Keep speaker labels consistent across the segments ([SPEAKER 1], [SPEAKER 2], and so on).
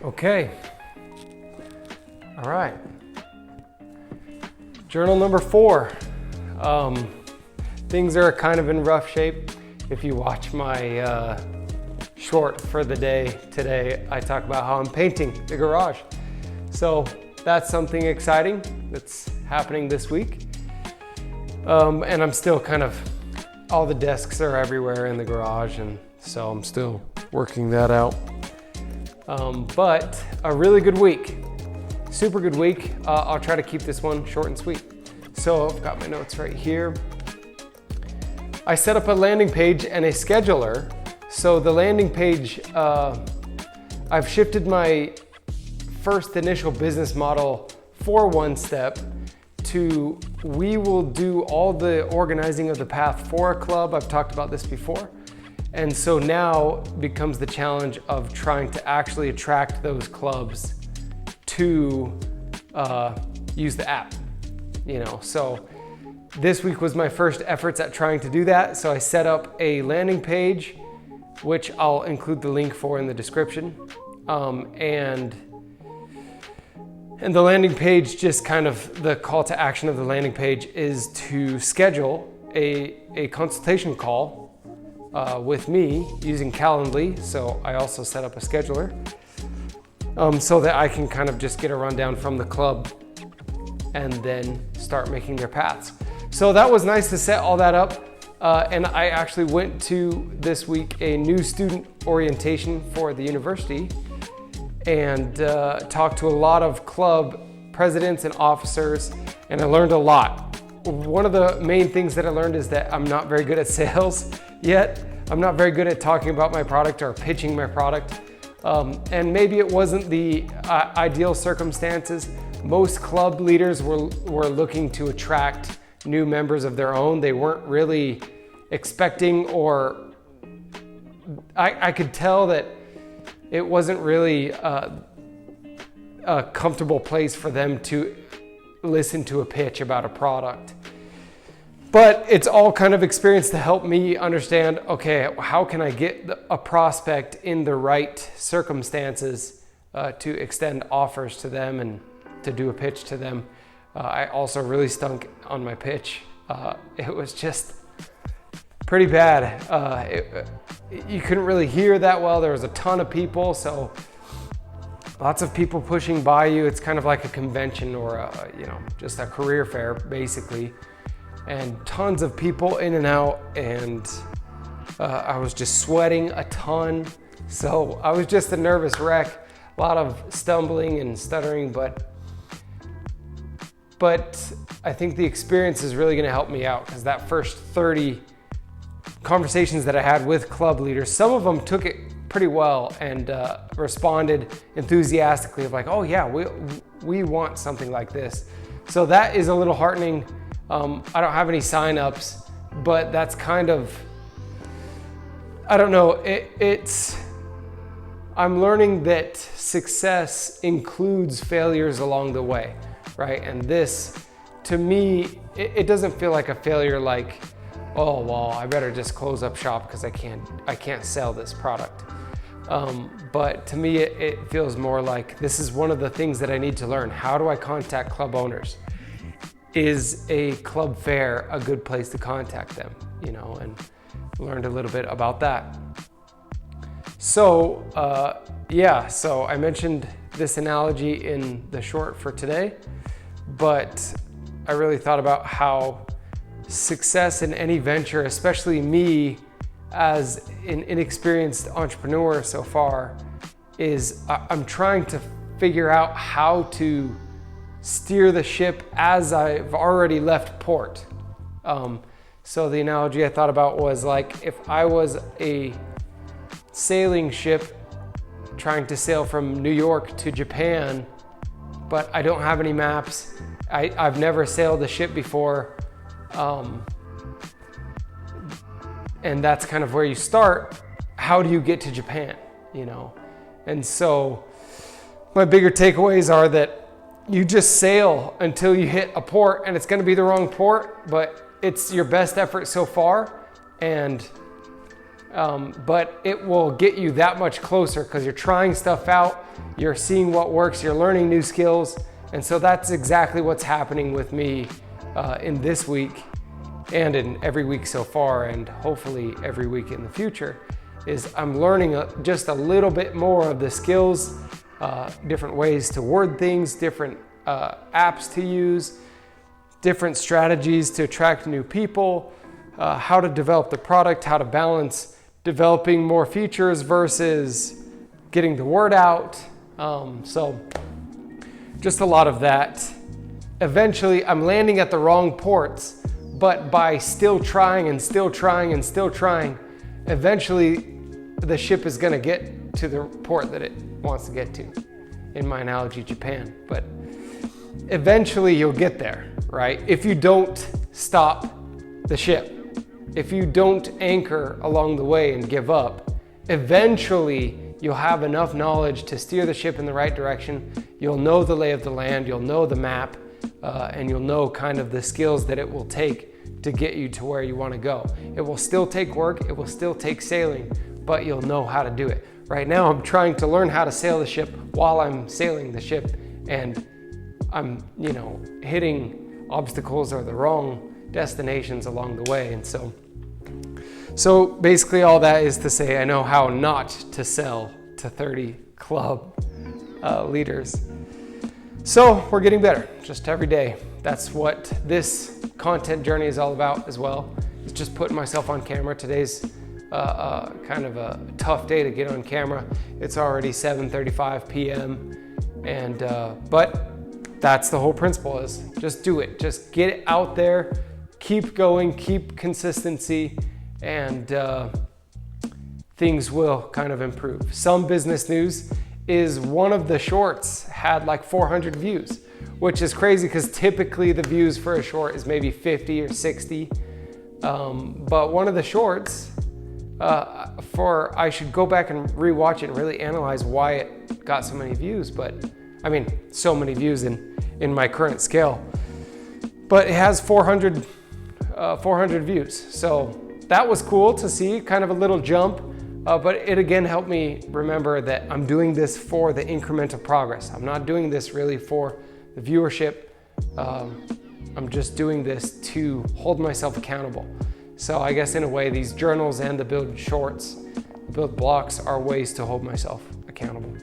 [SPEAKER 1] Okay. All right. Journal number 4. Things are kind of in rough shape. If you watch my short for the day today, I talk about how I'm painting the garage. So that's something exciting that's happening this week. And I'm still all the desks are everywhere in the garage, and so I'm still working that out. But a really good week, super good week. I'll try to keep this one short and sweet. So I've got my notes right here. I set up a landing page and a scheduler. So the landing page, I've shifted my first initial business model for One Step to we will do all the organizing of the path for a club. I've talked about this before. And so now becomes the challenge of trying to actually attract those clubs to use the app, So this week was my first efforts at trying to do that. So I set up a landing page, which I'll include the link for in the description. And the landing page, just the call to action of the landing page is to schedule a consultation call with me using Calendly. So I also set up a scheduler so that I can just get a rundown from the club and then start making their paths. So that was nice to set all that up. And I actually went to this week a new student orientation for the university and talked to a lot of club presidents and officers, and I learned a lot. One of the main things that I learned is that I'm not very good at sales yet. I'm not very good at talking about my product or pitching my product. And maybe it wasn't the ideal circumstances. Most club leaders were looking to attract new members of their own. They weren't really expecting, or I could tell that it wasn't really a comfortable place for them to listen to a pitch about a product. But it's all experience to help me understand, okay, how can I get a prospect in the right circumstances to extend offers to them and to do a pitch to them. I also really stunk on my pitch. It was just pretty bad. You couldn't really hear that well. There was a ton of people, so lots of people pushing by you. It's like a convention or just a career fair basically, and tons of people in and out, and I was just sweating a ton. So I was just a nervous wreck, a lot of stumbling and stuttering, but I think the experience is really going to help me out, because that first 30 conversations that I had with club leaders, some of them took it pretty well and responded enthusiastically of oh yeah, we want something like this. So that is a little heartening. I don't have any sign-ups, but that's I don't know, I'm learning that success includes failures along the way, right? And this, to me, it doesn't feel like a failure oh, well, I better just close up shop because I can't sell this product. But to me, it feels more like this is one of the things that I need to learn. How do I contact club owners? Is a club fair a good place to contact them? And learned a little bit about that. So, so I mentioned this analogy in the short for today, but I really thought about how success in any venture, especially me as an inexperienced entrepreneur so far, is I'm trying to figure out how to steer the ship as I've already left port. So the analogy I thought about was if I was a sailing ship trying to sail from New York to Japan, but I don't have any maps. I've never sailed a ship before. And that's where you start. How do you get to Japan? And so my bigger takeaways are that you just sail until you hit a port, and it's going to be the wrong port, but it's your best effort so far. And but it will get you that much closer because you're trying stuff out, you're seeing what works, you're learning new skills. And so that's exactly what's happening with me in this week and in every week so far, and hopefully every week in the future, is I'm learning just a little bit more of the skills, different ways to word things, different apps to use, different strategies to attract new people, how to develop the product, how to balance developing more features versus getting the word out. So just a lot of that. Eventually, I'm landing at the wrong ports, but by still trying and still trying and still trying, eventually the ship is gonna get to the port that it wants to get to. In my analogy, Japan. But eventually you'll get there, right? If you don't stop the ship, if you don't anchor along the way and give up, eventually you'll have enough knowledge to steer the ship in the right direction. You'll know the lay of the land, you'll know the map, and you'll know kind of the skills that it will take to get you to where you want to go. It will still take work, it will still take sailing, but you'll know how to do it. Right now I'm trying to learn how to sail the ship while I'm sailing the ship, and I'm, hitting obstacles or the wrong destinations along the way. And so basically all that is to say, I know how not to sell to 30 club leaders. So we're getting better just every day. That's what this content journey is all about as well. It's just putting myself on camera. Today's kind of a tough day to get on camera. It's already 7:35 p.m. and but that's the whole principle, is just do it. Just get it out there, keep going, keep consistency, and things will kind of improve. Some business news is one of the shorts had like 400 views, which is crazy because typically the views for a short is maybe 50 or 60. But one of the shorts, I should go back and rewatch it and really analyze why it got so many views. But I mean, so many views in my current scale. But it has 400 views. So that was cool to see, kind of a little jump. But it again helped me remember that I'm doing this for the incremental progress. I'm not doing this really for the viewership. I'm just doing this to hold myself accountable. So I guess in a way, these journals and the build shorts, build blocks are ways to hold myself accountable.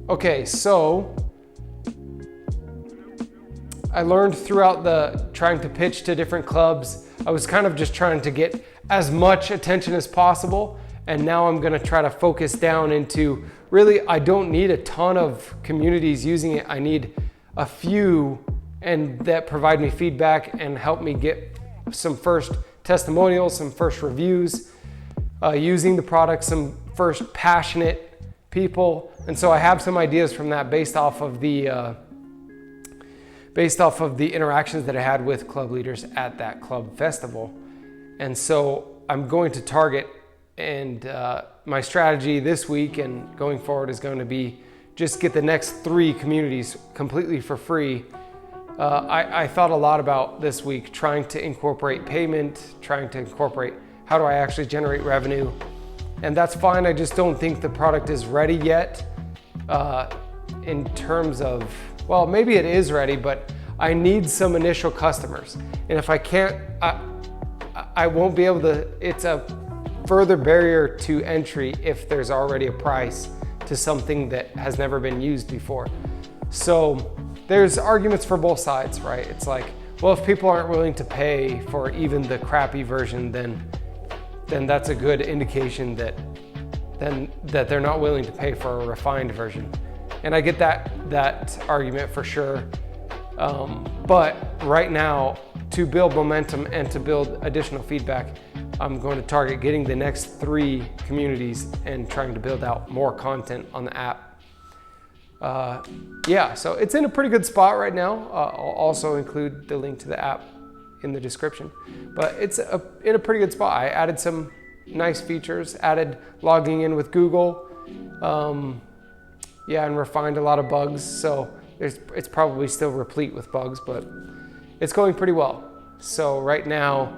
[SPEAKER 1] Okay, so I learned throughout the trying to pitch to different clubs, I was kind of just trying to get as much attention as possible. And now I'm gonna try to focus down into, really, I don't need a ton of communities using it. I need a few, and that provide me feedback and help me get some first testimonials, some first reviews, using the product, some first passionate people. And so I have some ideas from that based off of the interactions that I had with club leaders at that club festival. And so I'm going to target, and my strategy this week and going forward is going to be just get the next 3 communities completely for free. I thought a lot about this week trying to incorporate payment, trying to incorporate how do I actually generate revenue. And that's fine. I just don't think the product is ready yet in terms of, well, maybe it is ready, but I need some initial customers. And if I can't, I won't be able to, it's a further barrier to entry if there's already a price to something that has never been used before. So there's arguments for both sides, right? It's like, well, if people aren't willing to pay for even the crappy version, then that's a good indication that they're not willing to pay for a refined version. And I get that argument for sure. But right now, to build momentum and to build additional feedback, I'm going to target getting the next 3 communities and trying to build out more content on the app. Yeah, so it's in a pretty good spot right now. I'll also include the link to the app in the description, but it's in a pretty good spot. I added some nice features, added logging in with Google, yeah, and refined a lot of bugs. So it's probably still replete with bugs, but it's going pretty well. So right now,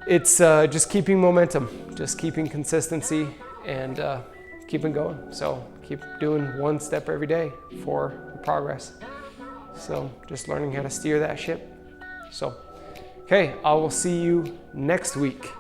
[SPEAKER 1] it's just keeping momentum, just keeping consistency, and keeping going. So keep doing one step every day for progress. So just learning how to steer that ship. So, okay, I will see you next week.